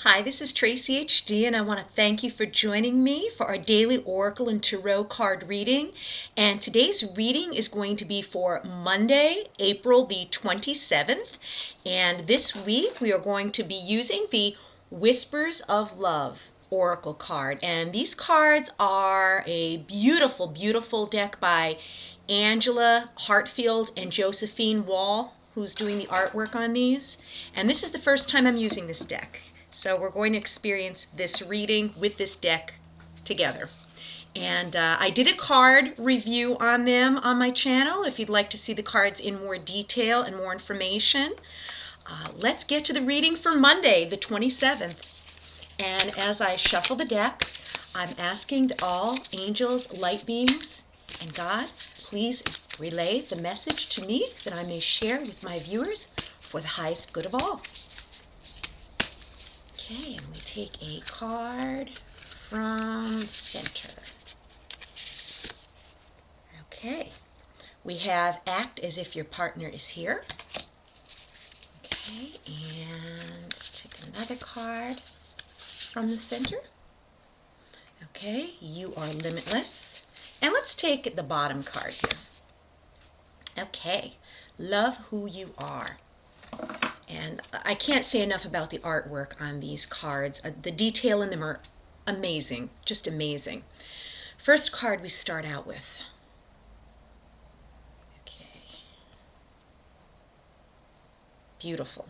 Hi, this is Tracy HD, and I want to thank you for joining me for our daily Oracle and Tarot card reading. And today's reading is going to be for Monday, April the 27th. And this week we are going to be using the Whispers of Love Oracle card. And these cards are a beautiful, beautiful deck by Angela Hartfield and Josephine Wall, who's doing the artwork on these. And this is the first time I'm using this deck. So we're going to experience this reading with this deck together. And I did a card review on them on my channel if you'd like to see the cards in more detail and more information. Let's get to the reading for Monday, the 27th. And as I shuffle the deck, I'm asking all angels, light beings, and God, please relay the message to me that I may share with my viewers for the highest good of all. Okay, and we take a card from center. Okay, we have act as if your partner is here. Okay, and let's take another card from the center. Okay, you are limitless. And let's take the bottom card here. Okay, love who you are. And I can't say enough about the artwork on these cards. The detail in them are amazing, just amazing. First card we start out with. Okay. Beautiful.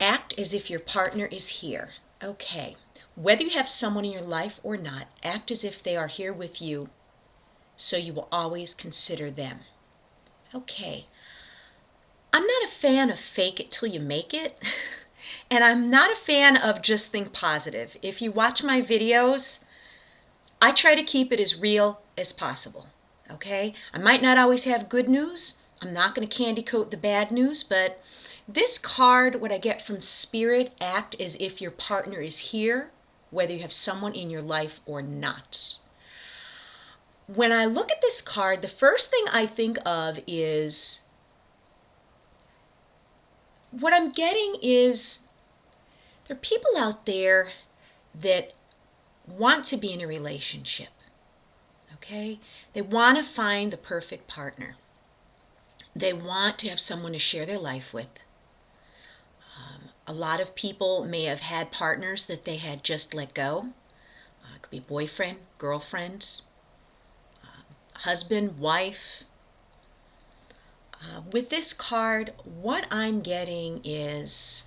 Act as if your partner is here. Okay. Whether you have someone in your life or not, act as if they are here with you, so you will always consider them. Okay. I'm not a fan of fake it till you make it, and I'm not a fan of just think positive. If you watch my videos, I try to keep it as real as possible, okay? I might not always have good news. I'm not going to candy coat the bad news, but this card, what I get from Spirit, act as if your partner is here, whether you have someone in your life or not. When I look at this card, the first thing I think of is what I'm getting is there are people out there that want to be in a relationship, okay? They want to find the perfect partner. They want to have someone to share their life with. A lot of people may have had partners that they had just let go. It could be boyfriend, girlfriend, husband, wife. With this card, what I'm getting is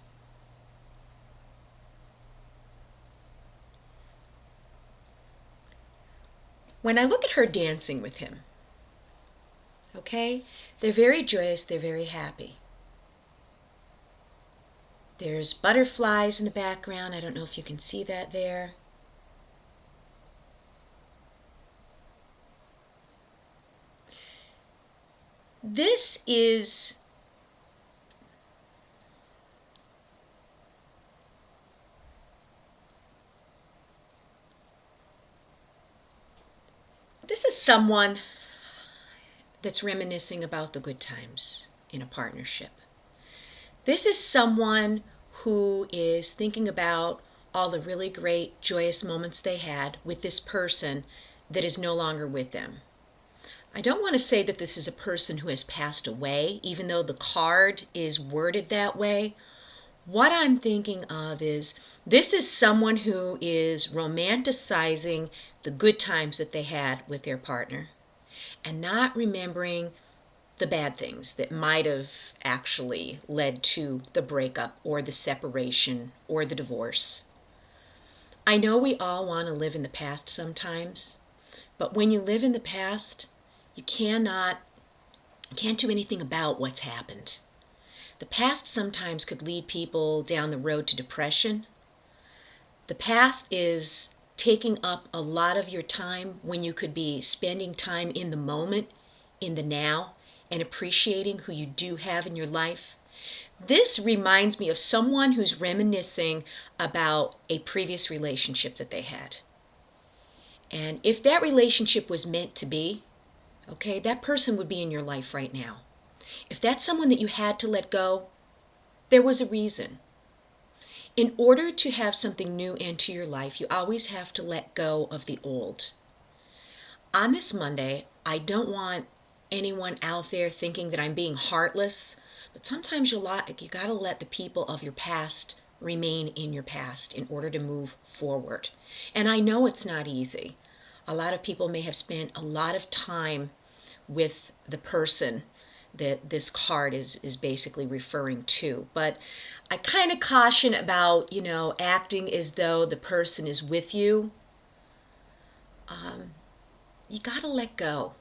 when I look at her dancing with him, okay, they're very joyous, they're very happy. There's butterflies in the background. I don't know if you can see that there. This is someone that's reminiscing about the good times in a partnership. This is someone who is thinking about all the really great, joyous moments they had with this person that is no longer with them. I don't want to say that this is a person who has passed away, even though the card is worded that way. What I'm thinking of is this is someone who is romanticizing the good times that they had with their partner and not remembering the bad things that might have actually led to the breakup or the separation or the divorce. I know we all want to live in the past sometimes, but when you live in the past, you can't do anything about what's happened. The past sometimes could lead people down the road to depression. The past is taking up a lot of your time when you could be spending time in the moment, in the now, and appreciating who you do have in your life. This reminds me of someone who's reminiscing about a previous relationship that they had. And if that relationship was meant to be, okay, that person would be in your life right now. If that's someone that you had to let go, there was a reason. In order to have something new enter your life, you always have to let go of the old. On this Monday, I don't want anyone out there thinking that I'm being heartless, but sometimes you gotta let the people of your past remain in your past in order to move forward. And I know it's not easy. A lot of people may have spent a lot of time with the person that this card is basically referring to. But I kind of caution about, acting as though the person is with you. You got to let go.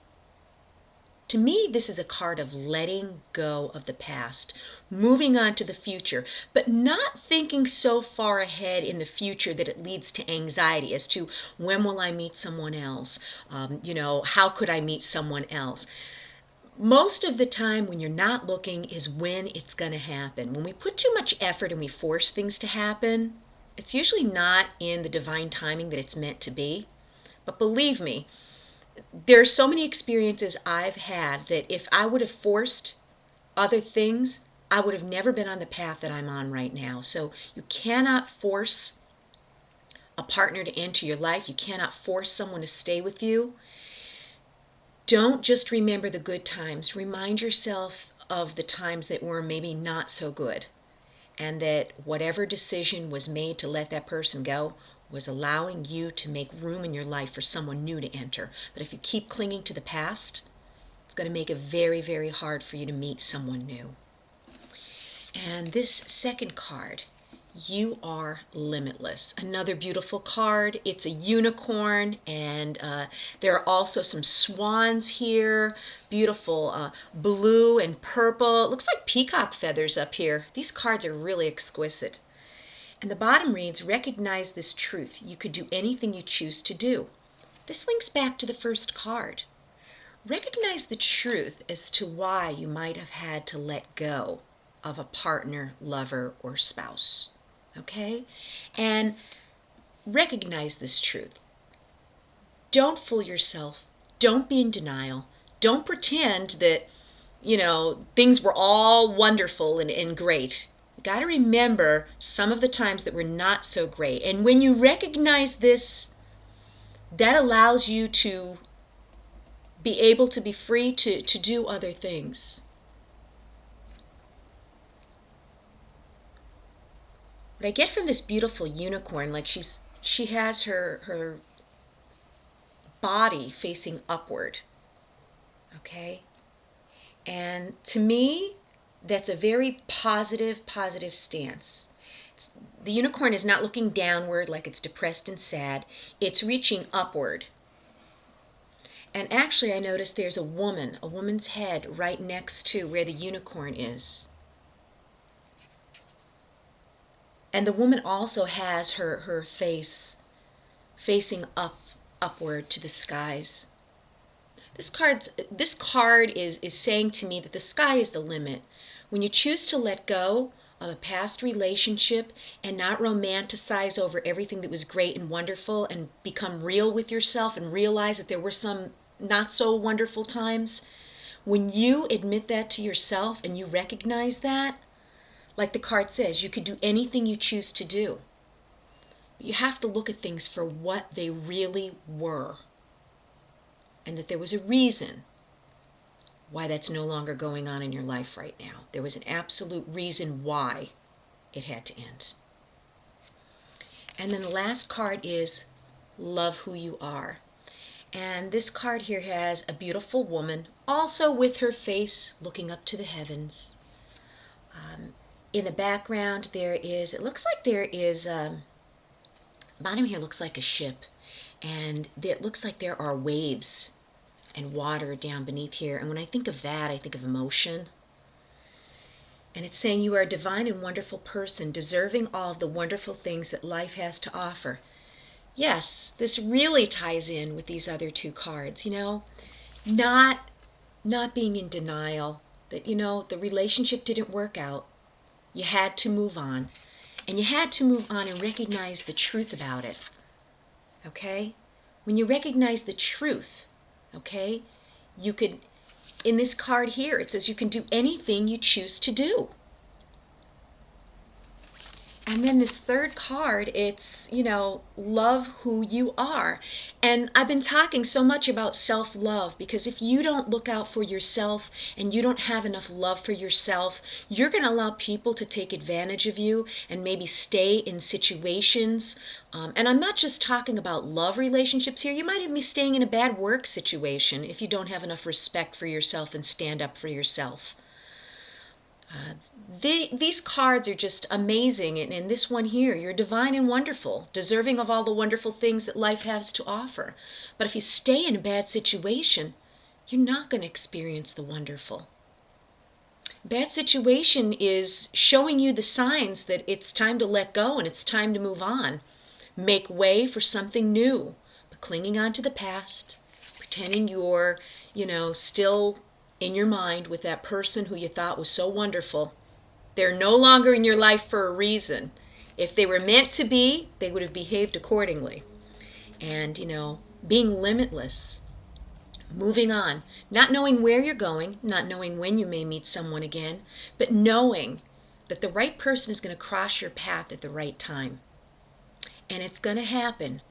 To me, this is a card of letting go of the past, moving on to the future, but not thinking so far ahead in the future that it leads to anxiety as to when will I meet someone else? How could I meet someone else? Most of the time when you're not looking is when it's going to happen. When we put too much effort and we force things to happen, it's usually not in the divine timing that it's meant to be. But believe me, there are so many experiences I've had that if I would have forced other things, I would have never been on the path that I'm on right now. So you cannot force a partner to enter your life. You cannot force someone to stay with you. Don't just remember the good times. Remind yourself of the times that were maybe not so good, and that whatever decision was made to let that person go was allowing you to make room in your life for someone new to enter. But if you keep clinging to the past, it's going to make it very, very hard for you to meet someone new. And this second card, you are limitless. Another beautiful card. It's a unicorn, and there are also some swans here. Beautiful blue and purple. It looks like peacock feathers up here. These cards are really exquisite. And the bottom reads, recognize this truth. You could do anything you choose to do. This links back to the first card. Recognize the truth as to why you might have had to let go of a partner, lover, or spouse. Okay? And recognize this truth. Don't fool yourself. Don't be in denial. Don't pretend that, things were all wonderful and great. You got to remember some of the times that were not so great. And when you recognize this, that allows you to be able to be free to do other things. What I get from this beautiful unicorn, like she has her body facing upward. Okay? And to me, that's a very positive stance. The unicorn is not looking downward like it's depressed and sad. It's reaching upward. And actually, I noticed there's a woman's head right next to where the unicorn is. And the woman also has her face facing upward to the skies. This card is saying to me that the sky is the limit. When you choose to let go of a past relationship and not romanticize over everything that was great and wonderful and become real with yourself and realize that there were some not so wonderful times, when you admit that to yourself and you recognize that, like the card says, you could do anything you choose to do. You have to look at things for what they really were, and that there was a reason why that's no longer going on in your life right now. There was an absolute reason why it had to end. And then the last card is love who you are. And this card here has a beautiful woman, also with her face looking up to the heavens. In the background it looks like there is, bottom here looks like a ship, and it looks like there are waves and water down beneath here. And when I think of that, I think of emotion. And it's saying you are a divine and wonderful person, deserving all of the wonderful things that life has to offer. Yes, this really ties in with these other two cards, not being in denial that, the relationship didn't work out. You had to move on. And you had to move on and recognize the truth about it. Okay? When you recognize the truth, okay, you could, in this card here, it says you can do anything you choose to do. And then this third card, it's, love who you are. And I've been talking so much about self-love because if you don't look out for yourself and you don't have enough love for yourself, you're going to allow people to take advantage of you and maybe stay in situations. And I'm not just talking about love relationships here. You might even be staying in a bad work situation if you don't have enough respect for yourself and stand up for yourself. These cards are just amazing, and this one here, you're divine and wonderful, deserving of all the wonderful things that life has to offer. But if you stay in a bad situation, you're not going to experience the wonderful. Bad situation is showing you the signs that it's time to let go and it's time to move on. Make way for something new. But clinging on to the past, pretending you're, still in your mind with that person who you thought was so wonderful, they're no longer in your life for a reason. If they were meant to be, they would have behaved accordingly. And, being limitless, moving on, not knowing where you're going, not knowing when you may meet someone again, but knowing that the right person is going to cross your path at the right time. And it's going to happen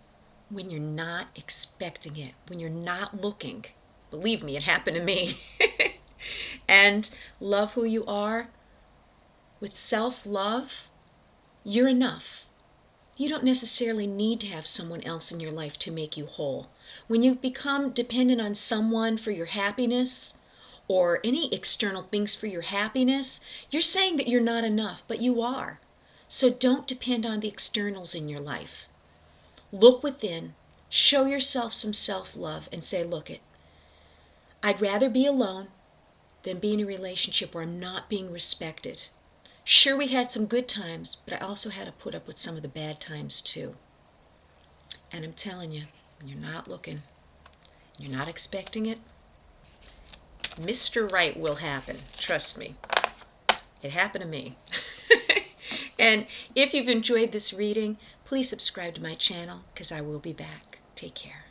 when you're not expecting it, when you're not looking. Believe me, it happened to me. And love who you are. With self-love, you're enough. You don't necessarily need to have someone else in your life to make you whole. When you become dependent on someone for your happiness or any external things for your happiness, you're saying that you're not enough, but you are. So don't depend on the externals in your life. Look within, show yourself some self-love and say, look it, I'd rather be alone than be in a relationship where I'm not being respected. Sure, we had some good times, but I also had to put up with some of the bad times too. And I'm telling you, when you're not looking, you're not expecting it, Mr. Right will happen. Trust me. It happened to me. And if you've enjoyed this reading, please subscribe to my channel because I will be back. Take care.